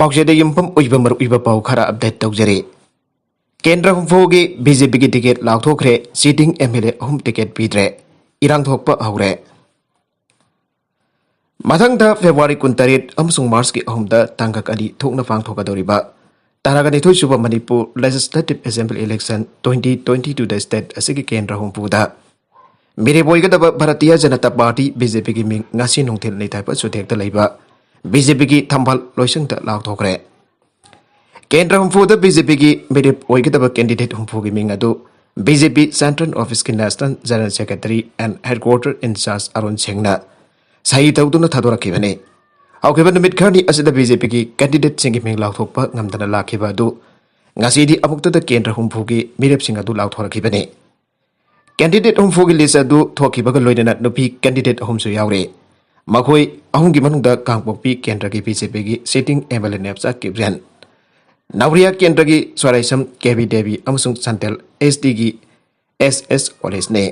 ꯄꯥꯎꯆꯦꯗ ꯌꯨꯝꯐꯝ ꯑꯣꯏꯕ ꯃꯔꯨꯑꯣꯏꯕ ꯄꯥꯎ ꯈꯔ ꯑꯞꯗꯦꯠ ꯇꯧꯖꯔꯤ꯫ ꯀꯦꯟꯗ꯭ꯔ ꯍꯨꯝꯐꯨꯒꯤ ꯕꯤꯖꯦꯄꯤꯒꯤ ꯇꯤꯀꯦꯠ ꯂꯥꯎꯊꯣꯛꯈ꯭ꯔꯦ, ꯁꯤꯇꯤꯡ ꯑꯦꯝ.ꯑꯦꯜ.ꯑꯦ. 3 ꯇꯤꯀꯦꯠ ꯄꯤꯗ꯭ꯔꯦ, ꯏꯔꯥꯡ ꯊꯣꯛꯄ ꯍꯧꯔꯦ꯫ ꯃꯊꯪꯗ ꯐꯦꯕ꯭ꯔꯨꯋꯥꯔꯤ 28 ꯑꯃꯁꯨꯡ ꯃꯥꯔꯆꯀꯤ 3ꯗ ꯇꯥꯡꯀꯛ 2 ꯊꯣꯛꯅ ꯄꯥꯡꯊꯣꯛꯀꯗꯧꯔꯤꯕ ꯇꯔꯥꯒ 2 ꯃꯅꯤꯄꯨꯔ ꯂꯦꯖꯤꯁꯂꯦꯇꯤꯚ ꯑꯦꯁꯦꯝꯕ꯭ꯂꯤ ꯏꯂꯦꯛꯁꯟ 2022ꯗ ꯁ꯭ꯇꯦꯠ ꯑꯁꯤꯒꯤ ꯀꯦꯟꯗ꯭ꯔ ꯍꯨꯝꯐꯨꯗ ꯃꯤꯔꯦꯞ ꯑꯣꯏꯒꯗꯕ ꯚꯥꯔꯇꯤꯌꯥ ꯖꯅꯇꯥ ꯄꯥꯔꯇꯤ ꯕꯤꯖꯦꯄꯤꯒꯤ ꯃꯤꯡ ꯉꯁꯤ ꯅꯨꯡꯊꯤꯜ ꯅꯤꯊꯥꯏꯄ ꯆꯨꯊꯦꯛꯇ ꯂꯩꯕ ꯕꯤꯖꯦꯄꯤꯒꯤ ꯊꯝꯕꯥꯜ ꯂꯣꯏꯁꯪꯗ ꯂꯥꯎꯊꯣꯛꯈ꯭ꯔꯦ꯫ ꯀꯦꯟꯗ꯭ꯔ ꯍꯨꯝꯐꯨꯗ ꯕꯤꯖꯦꯄꯤꯒꯤ ꯃꯤꯔꯦꯞ ꯑꯣꯏꯒꯗꯕ ꯀꯦꯟꯗꯤꯗꯦꯠ ꯍꯨꯝꯐꯨꯒꯤ ꯃꯤꯡ ꯑꯗꯨ ꯕꯤꯖꯦꯄꯤ ꯁꯦꯟꯇ꯭ꯔꯦꯜ ꯑꯣꯐꯤꯁꯀꯤ national general secretary and headquarter in charge Arun ꯁꯤꯡꯅ ꯁꯍꯤ ꯇꯧꯗꯨꯅ ꯊꯥꯗꯣꯔꯛꯈꯤꯕꯅꯤ꯫ ꯍꯧꯈꯤꯕ ꯅꯨꯃꯤꯠ ꯈꯔꯅꯤ ꯑꯁꯤꯗ ꯕꯤꯖꯦꯄꯤꯒꯤ ꯀꯦꯟꯗꯤꯗꯦꯠꯁꯤꯡꯒꯤ ꯃꯤꯡ ꯂꯥꯎꯊꯣꯛꯄ ꯉꯝꯗꯅ ꯂꯥꯛꯈꯤꯕ ꯑꯗꯨ ꯉꯁꯤꯗꯤ ꯑꯃꯨꯛꯇꯗ ꯀꯦꯟꯗ꯭ꯔ ꯍꯨꯝꯐꯨꯒꯤ ꯃꯤꯔꯦꯞꯁꯤꯡ ꯑꯗꯨ ꯂꯥꯎꯊꯣꯔꯛꯈꯤꯕꯅꯤ꯫ ꯀꯦꯟꯗꯤꯗꯦꯠ ꯍꯨꯝꯐꯨꯒꯤ ꯂꯤꯁ ꯑꯗꯨ ꯊꯣꯛꯈꯤꯕꯒ ꯂꯣꯏꯅꯅ ꯅꯨꯄꯤ ꯀꯦꯟꯗꯤꯗꯦꯠ 3ꯁꯨ ꯌꯥꯎꯔꯤ꯫ ꯃꯈꯣꯏ ꯑꯍꯨꯝꯒꯤ ꯃꯅꯨꯡꯗ ꯀꯥꯡꯄꯣꯛꯄꯤ ꯀꯦꯟꯗ꯭ꯔꯒꯤ ꯕꯤꯖꯦꯄꯤꯒꯤ ꯁꯤꯇꯤꯡ ꯑꯦꯝ.ꯑꯦꯜ.ꯑꯦ. ꯅꯦꯞꯆꯥ ꯀꯤꯞꯖꯦꯟ, ꯅꯥꯎꯔꯤꯌꯥ ꯀꯦꯟꯗ꯭ꯔꯒꯤ ꯁ꯭ꯋꯥꯔꯥꯏꯁꯝ ꯀꯦꯕꯤ ꯗꯦꯕꯤ ꯑꯃꯁꯨꯡ ꯁꯟꯇꯦꯜ ꯑꯦꯁ.ꯇꯤꯒꯤ ꯑꯦꯁ.ꯑꯦꯁ. ꯑꯣꯂꯦꯁꯅꯤ꯫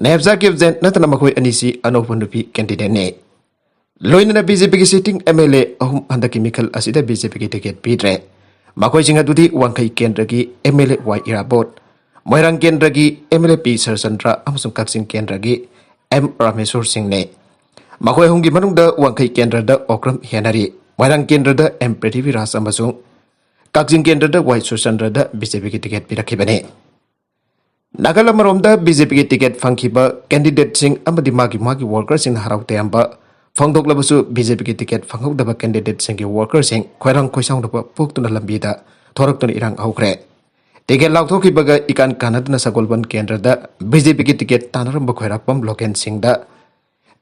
ꯅꯦꯞꯆꯥ ꯀꯤꯞꯖꯦꯟ ꯅꯠꯇꯅ ꯃꯈꯣꯏ ꯑꯅꯤꯁꯤ ꯑꯅꯧꯕ ꯅꯨꯄꯤ ꯀꯦꯟꯗꯤꯗꯦꯠꯅꯤ꯫ ꯂꯣꯏꯅꯅ ꯕꯤꯖꯦꯄꯤꯒꯤ ꯁꯤꯇꯤꯡ ꯑꯦꯝ.ꯑꯦꯜ.ꯑꯦ. 3 ꯍꯟꯗꯛꯀꯤ ꯃꯤꯈꯜ ꯑꯁꯤꯗ ꯕꯤꯖꯦꯄꯤꯒꯤ ꯇꯤꯀꯦꯠ ꯄꯤꯗ꯭ꯔꯦ꯫ ꯃꯈꯣꯏꯁꯤꯡ ꯑꯗꯨꯗꯤ ꯋꯥꯡꯈꯩ ꯀꯦꯟꯗ꯭ꯔꯒꯤ ꯑꯦꯝ.ꯑꯦꯜ.ꯑꯦ. ꯋꯥꯏ ꯏꯔꯥꯕꯣꯠ, ꯃꯣꯏꯔꯥꯡ ꯀꯦꯟꯗ꯭ꯔꯒꯤ ꯑꯦꯝ.ꯑꯦꯜ.ꯑꯦ. ꯄꯤ ꯁꯔꯆꯟꯗ꯭ꯔ ꯑꯃꯁꯨꯡ ꯀꯛꯆꯤꯡ ꯀꯦꯟꯗ꯭ꯔꯒꯤ ꯑꯦꯝ. ꯔꯥꯃꯦꯁꯣꯔ ꯁꯤꯡꯅꯤ꯫ ꯃꯈꯣꯏ ꯑꯍꯨꯝꯒꯤ ꯃꯅꯨꯡꯗ ꯋꯥꯡꯈꯩ ꯀꯦꯟꯗ꯭ꯔꯗ ꯑꯣꯀ꯭ꯔꯝ ꯍꯦꯟꯅꯔꯤ, ꯃꯣꯏꯔꯥꯡ ꯀꯦꯟꯗ꯭ꯔꯗ ꯑꯦꯝ. ꯄ꯭ꯔꯤꯊꯤꯕꯤꯔꯥꯖ ꯑꯃꯁꯨꯡ ꯀꯛꯆꯤꯡ ꯀꯦꯟꯗ꯭ꯔꯗ ꯋꯥꯏ ꯁꯨꯔꯆꯟꯗ꯭ꯔꯗ ꯕꯤꯖꯦꯄꯤꯒꯤ ꯇꯤꯀꯦꯠ ꯄꯤꯔꯛꯈꯤꯕꯅꯤ꯫ ꯅꯥꯀꯜ ꯑꯃꯔꯣꯝꯗ ꯕꯤꯖꯦꯄꯤꯒꯤ ꯇꯤꯀꯦꯠ ꯐꯪꯈꯤꯕ ꯀꯦꯟꯗꯤꯗꯦꯠꯁꯤꯡ ꯑꯃꯗꯤ ꯃꯥꯒꯤ ꯋꯥꯔꯀꯔꯁꯤꯡꯅ ꯍꯔꯥꯎ ꯇꯌꯥꯝꯕ ꯐꯣꯡꯗꯣꯛꯂꯕꯁꯨ ꯕꯤꯖꯦꯄꯤꯒꯤ ꯇꯤꯀꯦꯠ ꯐꯪꯍꯧꯗꯕ ꯀꯦꯟꯗꯤꯗꯦꯠꯁꯤꯡꯒꯤ ꯋꯥꯔꯀꯔꯁꯤꯡ ꯈꯣꯏꯔꯥꯡ ꯈꯣꯏꯁꯥꯎꯅꯕ ꯄꯣꯛꯇꯨꯅ ꯂꯝꯕꯤꯗ ꯊꯣꯔꯛꯇꯨꯅ ꯏꯔꯥꯡ ꯍꯧꯈ꯭ꯔꯦ꯫ ꯇꯤꯀꯦꯠ ꯂꯥꯎꯊꯣꯛꯈꯤꯕꯒ ꯏꯀꯥꯟ ꯀꯥꯟꯅꯗꯨꯅ ꯁꯒꯣꯜꯕꯟ ꯀꯦꯟꯗ꯭ꯔꯗ ꯕꯤꯖꯦꯄꯤꯒꯤ ꯇꯤꯀꯦꯠ ꯇꯥꯟꯅꯔꯝꯕ ꯈꯣꯏꯔꯥꯛꯄꯝ ꯂꯣꯀꯦꯟꯁꯤꯡꯗ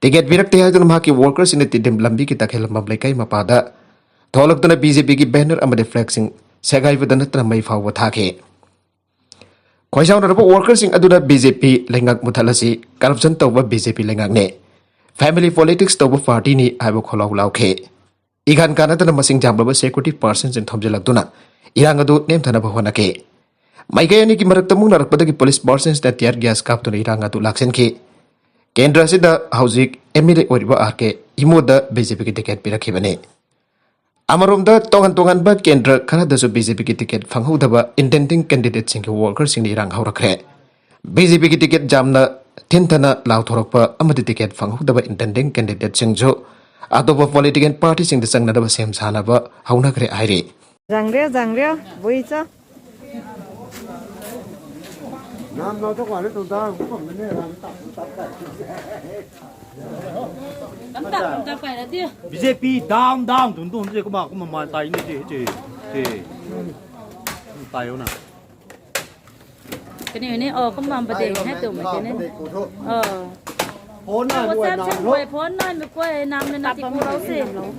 ꯇꯤꯀꯦꯠ ꯄꯤꯔꯛꯇꯦ ꯍꯥꯏꯗꯨꯅ ꯃꯍꯥꯛꯀꯤ ꯋꯥꯔꯀꯔꯁꯤꯡꯅ ꯇꯤꯗꯤꯝ ꯂꯝꯕꯤꯒꯤ ꯇꯈꯦꯜꯂꯝꯕꯝ ꯂꯩꯀꯥꯏ ꯃꯄꯥꯗ ꯊꯣꯛꯂꯛꯇꯨꯅ ꯕꯤꯖꯦꯄꯤꯒꯤ ꯕꯦꯅꯔ ꯑꯃꯗꯤ ꯐ꯭ꯂꯦꯛꯁꯤꯡ ꯁꯦꯒꯥꯏꯕꯗ ꯅꯠꯇꯅ ꯃꯩ ꯐꯥꯎꯕ ꯊꯥꯈꯤ꯫ ꯈꯣꯏꯁꯥꯎꯅꯔꯕ ꯋꯥꯔꯀꯔꯁꯤꯡ ꯑꯗꯨꯅ ꯕꯤꯖꯦꯄꯤ ꯂꯩꯉꯥꯛ ꯃꯨꯊꯠ ꯑꯁꯤ ꯀꯔꯞꯁꯟ ꯇꯧꯕ ꯕꯤꯖꯦꯄꯤ ꯂꯩꯉꯥꯛꯅꯤ, ꯐꯦꯃꯤꯂꯤ ꯄꯣꯂꯤꯇꯤꯛꯁ ꯇꯧꯕ ꯄꯥꯔꯇꯤꯅꯤ ꯍꯥꯏꯕ ꯈꯣꯜꯂꯥꯎ ꯂꯥꯎꯈꯤ꯫ ꯏꯀꯥꯟ ꯀꯥꯟꯅꯗꯅ ꯃꯁꯤꯡ ꯌꯥꯝꯂꯕ ꯁꯦꯀ꯭ꯌꯨꯔꯤꯇꯤ ꯄꯥꯔꯁꯟꯁꯤꯡ ꯊꯝꯖꯤꯜꯂꯛꯇꯨꯅ ꯏꯔꯥꯡ ꯑꯗꯨ ꯅꯦꯝꯊꯅꯕ ꯍꯣꯠꯅꯈꯤ꯫ ꯃꯥꯏꯀꯩ ꯑꯅꯤꯒꯤ ꯃꯔꯛꯇ ꯃꯨꯛꯅꯔꯛꯄꯗꯒꯤ ꯄꯨꯂꯤꯁ ꯄꯥꯔꯁꯟꯁꯤꯡꯅ ꯇꯤꯌꯔ ꯒ꯭ꯌꯥꯁ ꯀꯥꯞꯇꯨꯅ ꯏꯔꯥꯡ ꯑꯗꯨ ꯂꯥꯛꯁꯤꯟꯈꯤ꯫ ꯀꯦꯟꯗ꯭ꯔ ꯑꯁꯤꯗ ꯍꯧꯖꯤꯛ ꯑꯦꯝ.ꯑꯦꯜ.ꯑꯦ. ꯑꯣꯏꯔꯤꯕ ꯑꯥꯔ.ꯀꯦ. ꯏꯃꯣꯗ ꯕꯤꯖꯦꯄꯤꯒꯤ ꯇꯤꯀꯦꯠ ꯄꯤꯔꯛꯈꯤꯕꯅꯤ꯫ ꯑꯃꯔꯣꯝꯗ ꯇꯣꯉꯥꯟ ꯇꯣꯉꯥꯟꯕ ꯀꯦꯟꯗ꯭ꯔ ꯈꯔꯗꯁꯨ ꯕꯤꯖꯦꯄꯤꯒꯤ ꯇꯤꯀꯦꯠ ꯐꯪꯍꯧꯗꯕ ꯏꯟꯇꯦꯟꯗꯤꯡ ꯀꯦꯟꯗꯤꯗꯦꯠꯁꯤꯡꯒꯤ ꯋꯥꯔꯀꯔꯁꯤꯡꯅ ꯏꯔꯥꯡ ꯍꯧꯔꯛꯈ꯭ꯔꯦ꯫ ꯕꯤꯖꯦꯄꯤꯒꯤ ꯇꯤꯀꯦꯠ ꯌꯥꯝꯅ ꯊꯤꯟꯊꯅ ꯂꯥꯎꯊꯣꯔꯛꯄ ꯑꯃꯗꯤ ꯇꯤꯀꯦꯠ ꯐꯪꯍꯧꯗꯕ ꯏꯟꯇꯦꯟꯗꯤꯡ ꯀꯦꯟꯗꯤꯗꯦꯠꯁꯤꯡꯁꯨ ꯑꯇꯣꯞꯄ ꯄꯣꯂꯤꯇꯤꯀꯦꯜ ꯄꯥꯔꯇꯤꯁꯤꯡꯗ ꯆꯪꯅꯅꯕ ꯁꯦꯝ ꯁꯥꯅꯕ ꯍꯧꯅꯈ꯭ꯔꯦ ꯍꯥꯏꯔꯤ꯫ Jangreo, boicha. Nam nó có nó tụi ta cũng không nên làm BJP down tụi tôi không có mà tay như chị tay không nào cái này có mà bật đèn hết tụi mình cái này phốn này WhatsApp xem quay phone này mới quay nằm lên là thì cô đâu xem đâu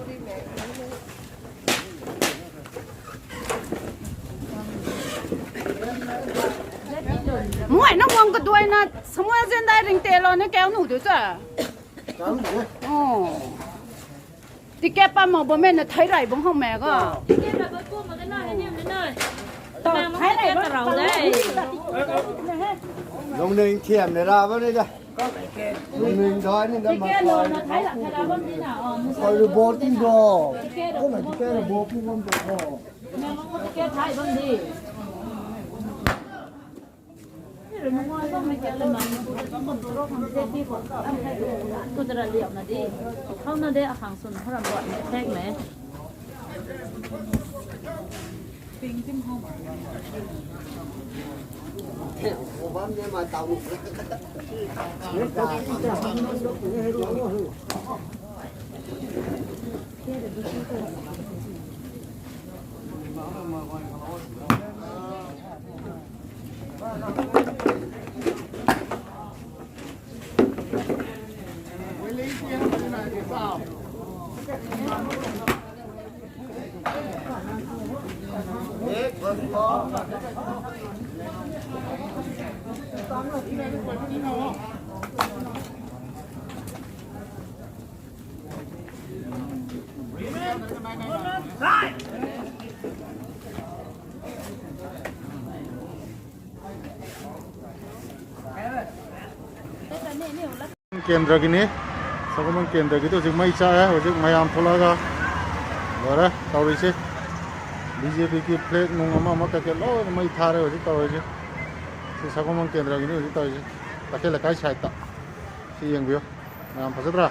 Muội nó ngon cái đuôi nó, xong rồi trên đây rình tè lo nó kéo nụ được chưa? Thì kéo ba màu bố mẹ nó thấy rồi bông không mẹ cơ. cái là bớt cua mà cái này anh em đến nơi mà thấy này bắt đầu đấy Dùng nên thiểm để ra với đây ra. Dùng nên đói nên cái kia lồn nó thấy là bông thế nào coi được bố tin đồ. Cái này cái là bố cũng không được hồ. mẹ mong có cái kia thấy bông đi rồi nó ngồi xong mình kéo lên mà nó còn tụi nó còn dễ đi của anh hay tụi nó liệu là đi không nó để ở hàng xuânเขาlàm gọi mẹ thét mẹ Ủa bám nghe mà tàu. केंद्र की ने सगमन केंद्र की तो zig मई चा है हो जिग मयाम थोलागा Rồi tàu đi chứ BJP की फ्लैग नोंगा मा का के लो मई थारे हो जी तव जी से सगमन केंद्र गिनी हो जी तव जी ताके लकाई साइट ता सी यंग बियो नाम फसद्रा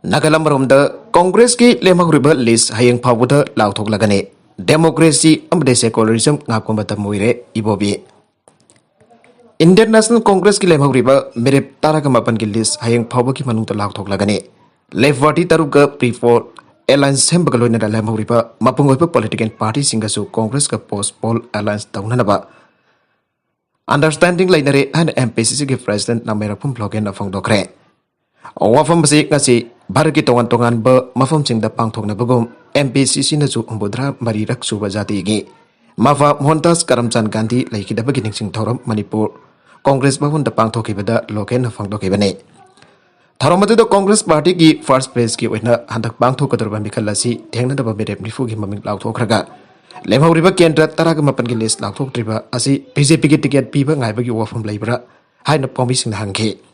Nagalamromda Congress ki lemahuriba list hayang phawuda lauthok lagane democracy amde secularism ngakwa moire ibobi Indian National Congress ki lemahuriba merep taragamapan ki list hayang phawba ki manungta lauthok lagane left party taruga pre-poll alliance sembagaloina da lemahuriba mapungoiba political party singasu Congress ka post poll alliance taunanaba understanding lainare and MPCC ki president namera pum blogen na phongdokre Wafam basi ngasi Bharaki tongan-tongan ba mafam singda pangthok na babom MPCC na su umbudra marirak suba jati gi Mafa Mohandas Karamchand Gandhi laiki da beginning sing thoram Manipur Congress bahun da pangthok ibada loken na phangdok ibane Tharomatu da Congress party ki first place ki oina handak pangthok kadar ba mikhalasi thengna da ba merep nifu gi maming lauthok raga lemhauriba kendra taraga mapan gi list lauthok triba asi BJP ki ticket piba ngai ba gi wafam laibra haina pomi sing hangke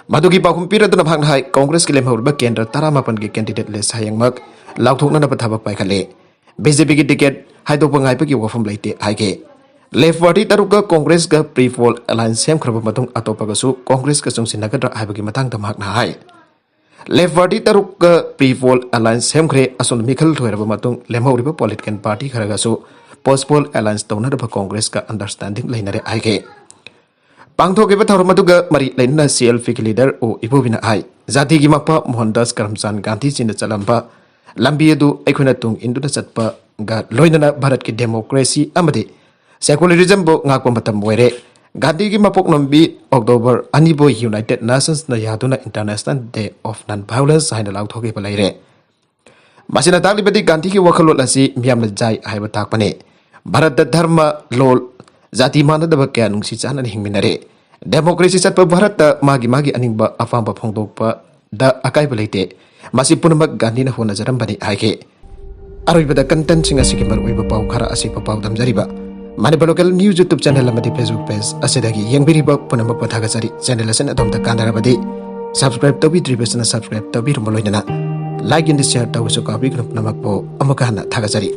Madugi pakum pira duna phang hai Congress ki lemhauriba kendra taramapan ki candidate list hayang mak lauthokna na pathabak pai khale BJP ki ticket haidok bangai pa ki wafam laite haike left party taruka Congress ka pre-poll alliance sem khraba matung atopa ga su Congress ka sung sinagadra haibagi matang tamak na hai left party taruka pre-poll alliance sem khre asun mikhal thoiraba matung lemhauriba political party kharaga su post poll alliance tawna da Congress ka understanding lainare haike Pangthok iba tharumaduga mari lainna CLP ki leader o ibobina ai jati gi mapa Mohandas Karamchand Gandhi chinda chalamba lambi adu aikhoina tung induna chatpa ga loinana Bharat ki democracy amade secularism bo ngakwa matam moire Gandhi ki mapok nombi October anibo United Nations na yaduna International Day of Non-Violence haina lauthoge balaire masina takli badi Gandhi ki wakhalot asi miyamna jai haiba takpane Bharat da dharma lol Zati mana da bakya nungsi chana ni hingminare democracy chat pa Bharat da magi aningba afamba phongdok pa da akai balaite masi punamak Gandhi na hona jaram bani haike aroi bada content singa sikimar oi ba pau khara asik pa pau damjari ba mani local news YouTube channel amadi Facebook page asedagi yangbiri ba punamak pathaga jari channel asen adom da kandara badi subscribe to bi tribesana subscribe to bi rumoloina like and share to so copy group namak po amakana thaga jari